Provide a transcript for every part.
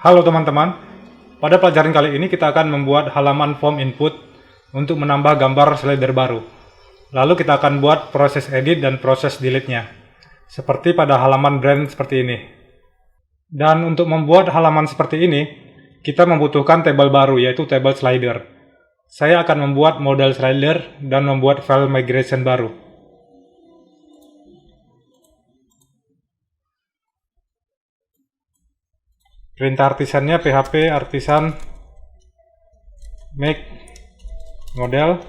Halo teman-teman, pada pelajaran kali ini kita akan membuat halaman form input untuk menambah gambar slider baru. Lalu kita akan buat proses edit dan proses delete-nya, seperti pada halaman brand seperti ini. Dan untuk membuat halaman seperti ini, kita membutuhkan tabel baru, yaitu tabel slider. Saya akan membuat model slider dan membuat file migration baru. Perintah artisannya php artisan make model,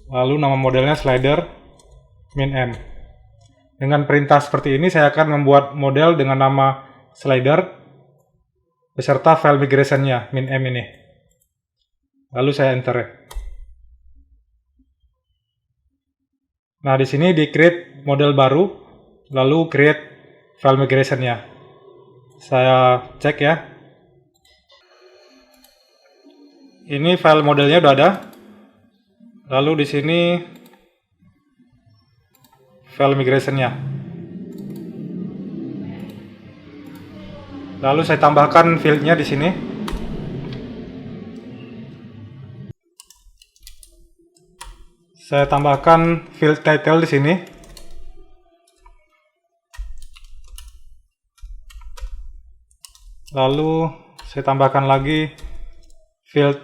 lalu nama modelnya slider min m. Dengan perintah seperti ini saya akan membuat model dengan nama slider beserta file migration-nya min m ini. Lalu saya enter. Nah, di sini di create model baru, lalu create file migration-nya. Saya cek ya. Ini file modelnya udah ada. Lalu di sini file migration-nya. Lalu saya tambahkan field-nya di sini. Saya tambahkan field title di sini. Lalu saya tambahkan lagi field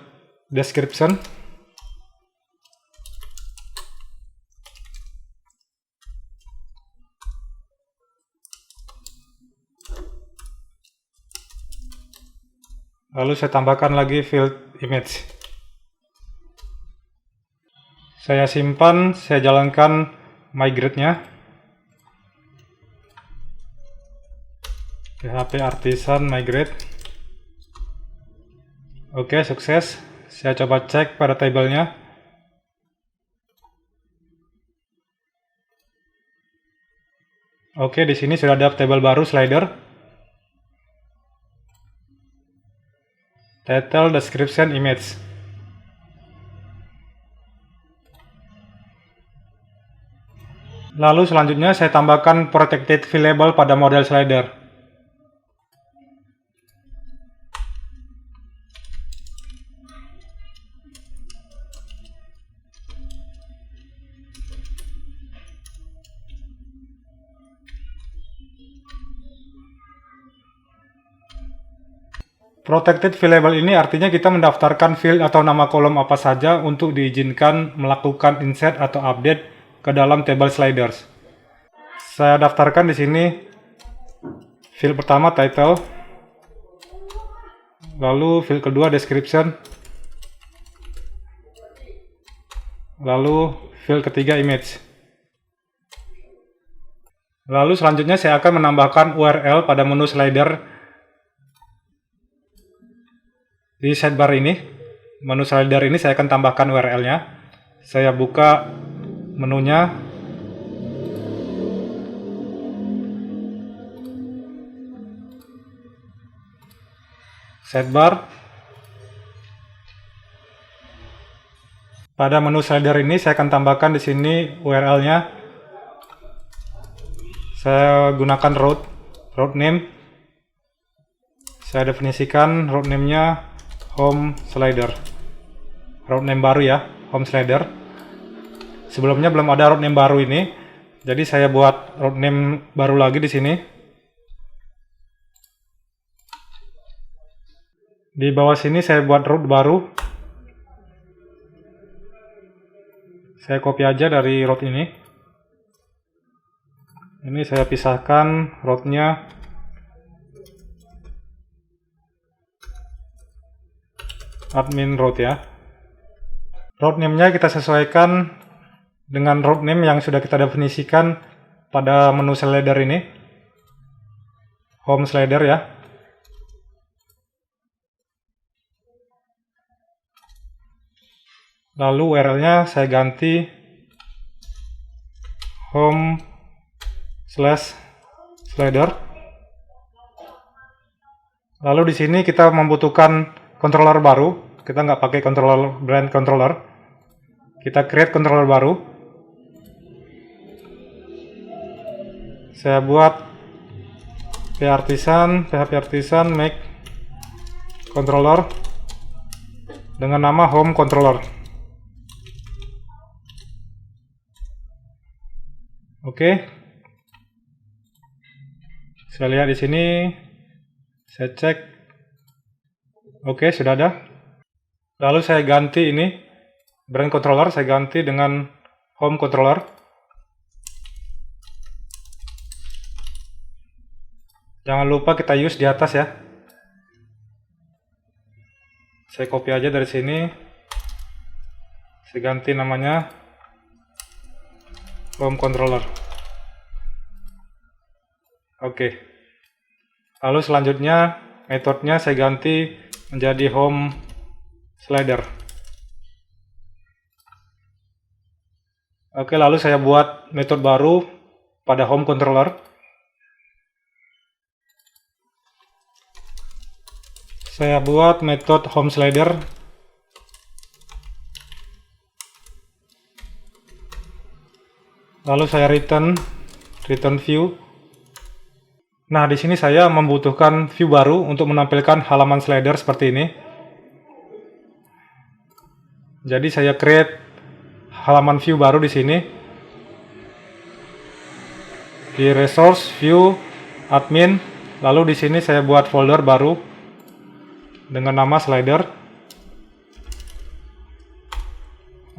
description. Lalu saya tambahkan lagi field image. Saya simpan, saya jalankan migrate-nya. PHP artisan migrate. Oke, sukses. Saya coba cek pada tabelnya. Oke, di sini sudah ada tabel baru slider. Title, description, image. Lalu selanjutnya saya tambahkan protected field label pada model slider. Protected field label ini artinya kita mendaftarkan field atau nama kolom apa saja untuk diizinkan melakukan insert atau update ke dalam tabel sliders. Saya daftarkan di sini field pertama title, lalu field kedua description, lalu field ketiga image. Lalu selanjutnya saya akan menambahkan URL pada menu slider di sidebar ini. Menu slider ini saya akan tambahkan URL-nya. Saya buka menunya. Sidebar. Pada menu slider ini saya akan tambahkan di sini URL-nya. Saya gunakan route name. Saya definisikan route name-nya home slider. Route name baru ya, home slider. Sebelumnya belum ada route name baru ini, jadi saya buat route name baru lagi di sini. Di bawah sini saya buat route baru. Saya copy aja dari route ini. Ini saya pisahkan route-nya. Admin route ya. Route name-nya kita sesuaikan dengan route name yang sudah kita definisikan pada menu slider ini. Home slider ya. Lalu URL-nya saya ganti home/slider. Lalu di sini kita membutuhkan controller baru. Kita nggak pakai controller brand controller. Kita create controller baru. Saya buat php artisan make controller dengan nama home controller. Oke. Saya lihat di sini, saya cek. Oke, sudah ada. Lalu saya ganti ini brand controller, saya ganti dengan home controller. Jangan lupa kita use di atas ya. Saya copy aja dari sini. Saya ganti namanya home controller. Oke. Lalu selanjutnya metodenya saya ganti menjadi home slider. Oke, lalu saya buat metode baru pada home controller. Saya buat metode home slider. Lalu saya return view. Nah, di sini saya membutuhkan view baru untuk menampilkan halaman slider seperti ini. Jadi saya create halaman view baru di sini. Di resource view admin, lalu di sini saya buat folder baru dengan nama slider.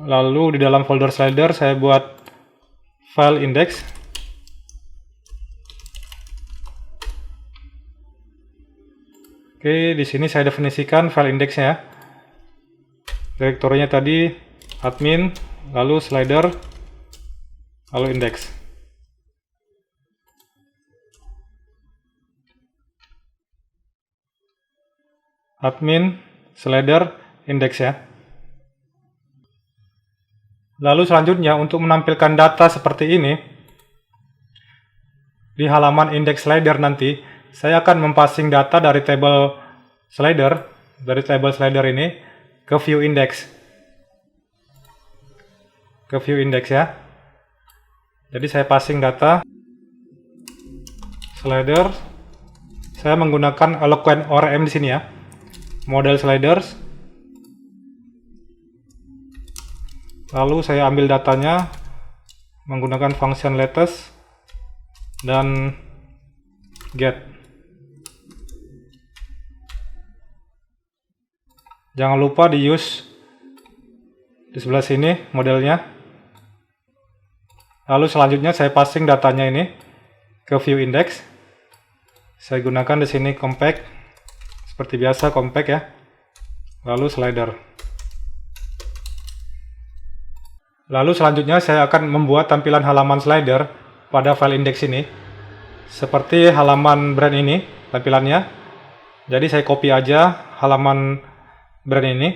Lalu di dalam folder slider saya buat file index. Oke, di sini saya definisikan file indexnya. Direktorinya tadi admin, lalu slider, lalu index. Admin, slider, index ya. Lalu selanjutnya untuk menampilkan data seperti ini di halaman index slider nanti, saya akan mempassing data dari table slider, ini ke view index. Ya. Jadi saya passing data slider. Saya menggunakan Eloquent ORM di sini ya. Model sliders. Lalu saya ambil datanya menggunakan function latest dan get. Jangan lupa di use di sebelah sini modelnya. Lalu selanjutnya saya passing datanya ini ke view index. Saya gunakan di sini compact. Seperti biasa compact ya. Lalu slider. Lalu selanjutnya saya akan membuat tampilan halaman slider pada file index ini. Seperti halaman brand ini tampilannya. Jadi saya copy aja halaman brand ini.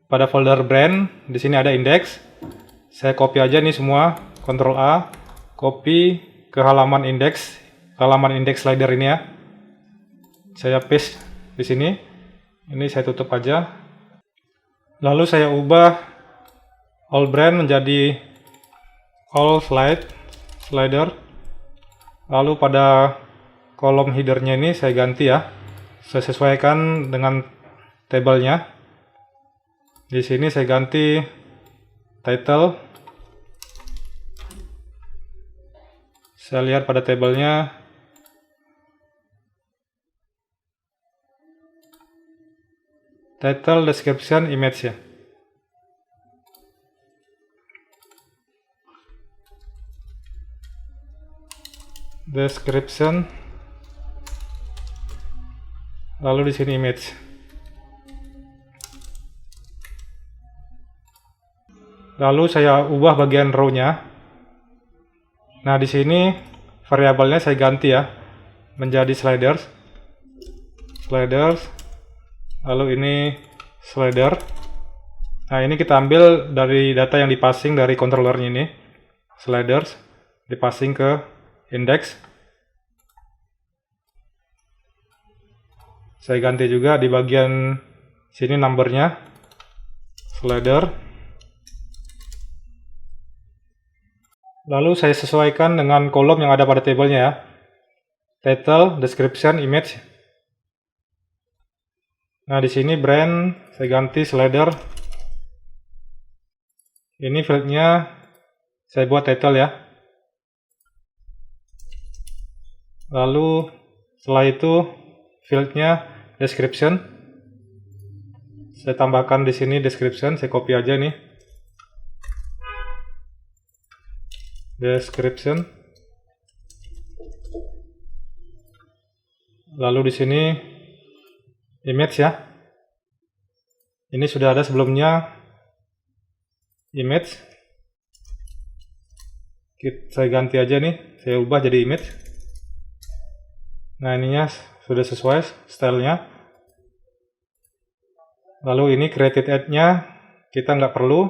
Pada folder brand, di sini ada index. Saya copy aja nih semua, Ctrl A, copy ke halaman index slider ini ya. Saya paste di sini. Ini saya tutup aja. Lalu saya ubah all brand menjadi all slider. Lalu pada kolom headernya ini saya ganti ya. Saya sesuaikan dengan tabelnya. Di sini saya ganti title. Saya lihat pada tabelnya. Title, description, image ya. Description. Lalu di sini image. Lalu saya ubah bagian row-nya. Nah, di sini variabelnya saya ganti ya menjadi sliders. Lalu ini slider. Nah, ini kita ambil dari data yang dipassing dari controllernya ini. Sliders dipassing ke index. Saya ganti juga di bagian sini numbernya. Slider. Lalu saya sesuaikan dengan kolom yang ada pada tabelnya ya. Title, description, image. Nah, di sini brand saya ganti slider. Ini fieldnya saya buat title ya. Lalu setelah itu fieldnya description. Saya tambahkan di sini description, saya copy aja nih. Description. Lalu di sini image ya. Ini sudah ada sebelumnya image. Saya ganti aja nih, saya ubah jadi image. Nah, ininya sudah sesuai stylenya. Lalu ini created ad-nya kita nggak perlu,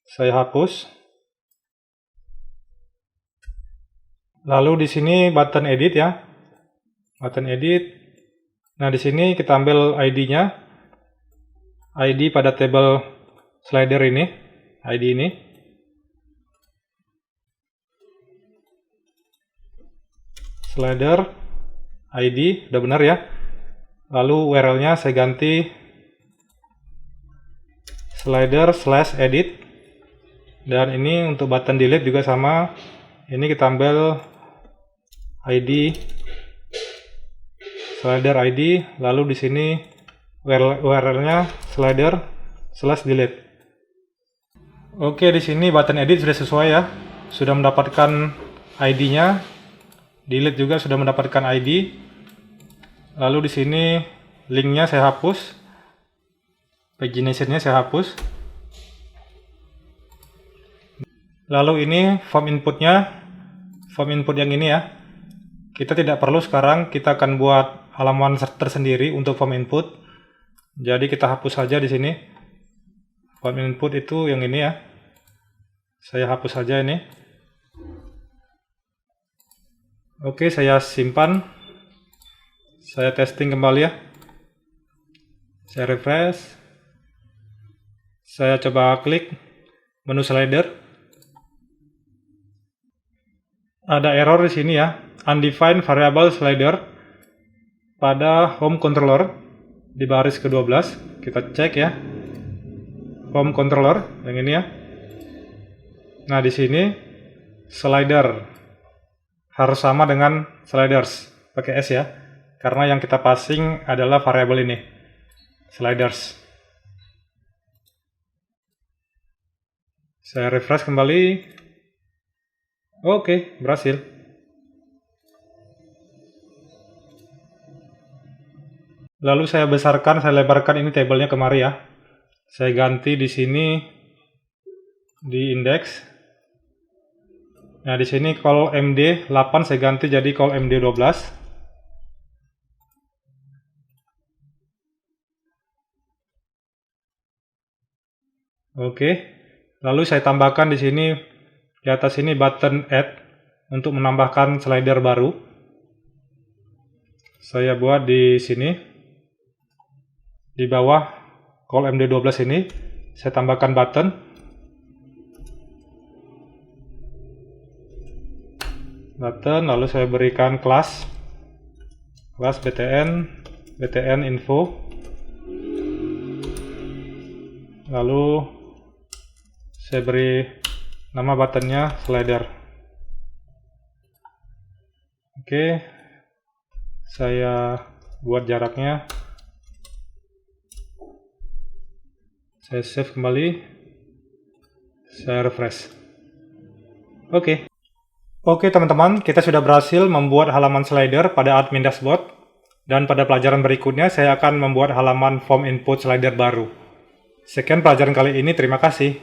saya hapus. Lalu di sini button edit ya, button edit. Nah, di sini kita ambil ID-nya, ID pada tabel slider ini, ID ini. Slider ID, udah benar ya. Lalu URL-nya saya ganti slider/edit. Dan ini untuk button delete juga sama. Ini kita ambil ID, slider ID, lalu di sini URL-nya slider/delete. Oke, di sini button edit sudah sesuai ya. Sudah mendapatkan ID-nya. Delete juga sudah mendapatkan ID. Lalu di sini linknya saya hapus. Pagination-nya saya hapus. Lalu ini form inputnya. Form input yang ini ya. Kita tidak perlu sekarang, kita akan buat halaman tersendiri untuk form input. Jadi kita hapus saja di sini. Form input itu yang ini ya. Saya hapus saja ini. Oke, saya simpan. Saya testing kembali ya. Saya refresh. Saya coba klik menu slider. Ada error di sini ya. Undefined variable slider pada home controller di baris ke-12. Kita cek ya. Home controller yang ini ya. Nah, di sini slider harus sama dengan sliders pakai S ya. Karena yang kita passing adalah variabel ini. Sliders. Saya refresh kembali. Oke, berhasil. Lalu saya besarkan, saya lebarkan ini tabelnya kemari ya. Saya ganti di sini di index. Nah, di sini call MD 8 saya ganti jadi call MD 12. Oke. Lalu saya tambahkan di sini di atas ini button add untuk menambahkan slider baru. Saya buat di sini. Di bawah call MD12 ini saya tambahkan button. Lalu saya berikan kelas btn info. Lalu saya beri nama buttonnya slider. Oke, saya buat jaraknya. Saya save kembali. Saya refresh. Oke teman-teman, kita sudah berhasil membuat halaman slider pada admin dashboard. Dan pada pelajaran berikutnya saya akan membuat halaman form input slider baru. Sekian pelajaran kali ini, terima kasih.